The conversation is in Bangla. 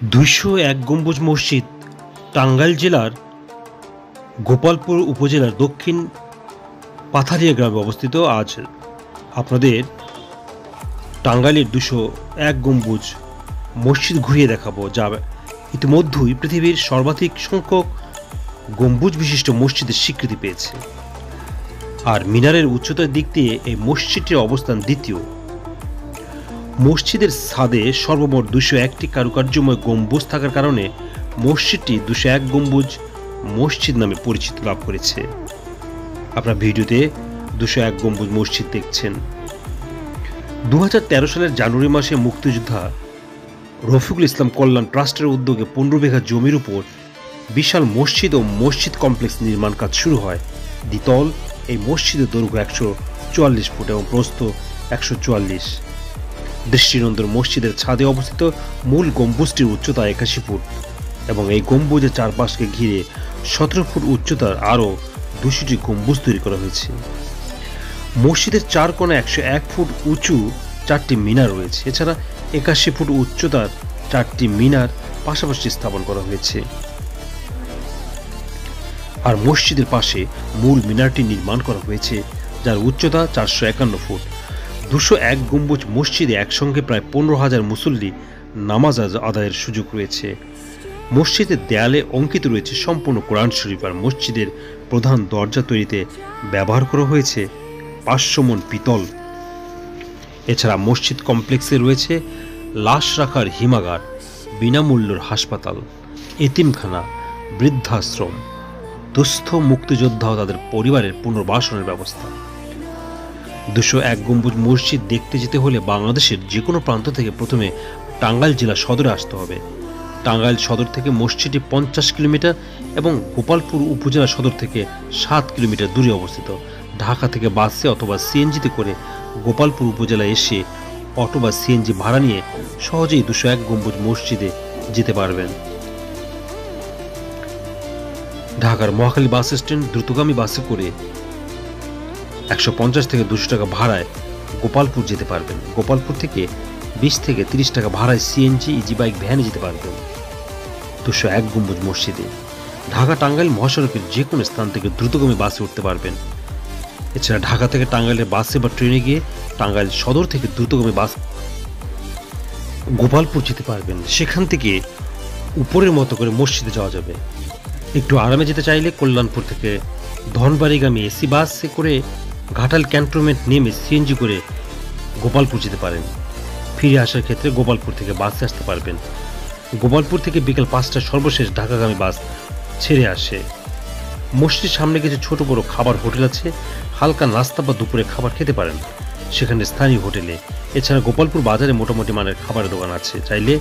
২০১ গম্বুজ মসজিদ টাঙ্গাইল জেলার গোপালপুর উপজেলার দক্ষিণ পাথারিয়া গ্রামে অবস্থিত। আজ আপনাদের টাঙ্গাইলের ২০১ গম্বুজ মসজিদ ঘুরিয়ে দেখাবো, যা ইতিমধ্যেই পৃথিবীর সর্বাধিক সংখ্যক গম্বুজ বিশিষ্ট মসজিদের স্বীকৃতি পেয়েছে। আর মিনারের উচ্চতার দিক দিয়ে এই মসজিদটির অবস্থান দ্বিতীয়। মসজিদের ছাদে সর্বমোট ২০১টি কারুকার্যময় গম্বুজ থাকার কারণে মসজিদটি ২০১ গম্বুজ মসজিদ নামে পরিচিতি লাভ করেছে। আপনারা ভিডিওতে ২০১ গম্বুজ মসজিদ দেখছেন। ২০১৩ সালের জানুয়ারি মাসে মুক্তিযোদ্ধা রফিকুল ইসলাম কল্যাণ ট্রাস্টের উদ্যোগে ১৫ বিঘা জমির উপর বিশাল মসজিদ ও মসজিদ কমপ্লেক্স নির্মাণ কাজ শুরু হয়। দ্বিতল এই মসজিদের দৈর্ঘ্য ১৪৪ ফুট এবং প্রস্থ ১৪৪। দৃষ্টিনন্দন মসজিদের ছাদে অবস্থিত মূল গম্বুজটির উচ্চতা ৮১ ফুট এবং এই গম্বুজের চারপাশকে ঘিরে ১৭ ফুট উচ্চতার আরও ২০০টি গম্বুজ তৈরি করা হয়েছে। মসজিদের চার কোণে ১০১ ফুট উঁচু ৪টি মিনার রয়েছে। এছাড়া ৮১ ফুট উচ্চতার ৪টি মিনার পাশাপাশি স্থাপন করা হয়েছে। আর মসজিদের পাশে মূল মিনারটি নির্মাণ করা হয়েছে, যার উচ্চতা ৪৫১ ফুট। ২০১ গম্বুজ মসজিদে একসঙ্গে প্রায় ১৫,০০০ মুসল্লি নামাজ আদায়ের সুযোগ রয়েছে। মসজিদের দেয়ালে অঙ্কিত রয়েছে সম্পূর্ণ কোরআন শরীফ। আর মসজিদের প্রধান দরজা তৈরিতে ব্যবহার করা হয়েছে ৫০০ মণ পিতল। এছাড়া মসজিদ কমপ্লেক্সে রয়েছে লাশ রাখার হিমাগার, বিনামূল্যের হাসপাতাল, এতিমখানা, বৃদ্ধাশ্রম, দুস্থ মুক্তিযোদ্ধা ও তাদের পরিবারের পুনর্বাসনের ব্যবস্থা। ২০১ গম্বুজ মসজিদ দেখতে যেতে হলে বাংলাদেশের যে কোনো প্রান্ত থেকে প্রথমে টাঙ্গাইল জেলা সদরে আসতে হবে। টাঙ্গাইল সদর থেকে মসজিদটি ৫০ কিলোমিটার এবং গোপালপুর উপজেলা সদর থেকে ৭ কিলোমিটার দূরে অবস্থিত। ঢাকা থেকে বাসে অথবা সিএনজিতে করে গোপালপুর উপজেলায় এসে অটো বা সিএনজি ভাড়া নিয়ে সহজেই ২০১ গম্বুজ মসজিদে যেতে পারবেন। ঢাকার মহাখালী বাস স্ট্যান্ড দ্রুতগামী বাসে করে ১৫০ থেকে ২০০ টাকা ভাড়ায় গোপালপুর যেতে পারবেন। গোপালপুর থেকে ২০ থেকে ৩০ টাকা ভাড়ায় সিএনজি, ইজি বাইক, ভ্যানে যেতে পারবেন ২০১ গম্বুজ মসজিদে। ঢাকা টাঙ্গাইল মহাসড়কের যে কোনো স্থান থেকে দ্রুতগামী বাসে উঠতে পারবেন। এছাড়া ঢাকা থেকে টাঙ্গাইলের বাসে বা ট্রেনে গিয়ে টাঙ্গাইল সদর থেকে দ্রুতগামী বাস গোপালপুর যেতে পারবেন। সেখান থেকে উপরের মতো করে মসজিদে যাওয়া যাবে। একটু আরামে যেতে চাইলে কল্যাণপুর থেকে ধনবাড়িগামী এসি বাসে করে ঘাটাল ক্যান্টনমেন্ট নেমে সিএনজি করে গোপালপুর যেতে পারেন। ফিরে আসার ক্ষেত্রে গোপালপুর থেকে বাসে আসতে পারবেন। গোপালপুর থেকে বিকেল ৫টায় সর্বশেষ ঢাকাগামী বাস ছেড়ে আসে। মসজিদের সামনে কিছু ছোট বড় খাবার হোটেল আছে, হালকা নাস্তা বা দুপুরে খাবার খেতে পারেন সেখানে স্থানীয় হোটেলে। এছাড়া গোপালপুর বাজারে মোটামুটি মানের খাবারের দোকান আছে, চাইলে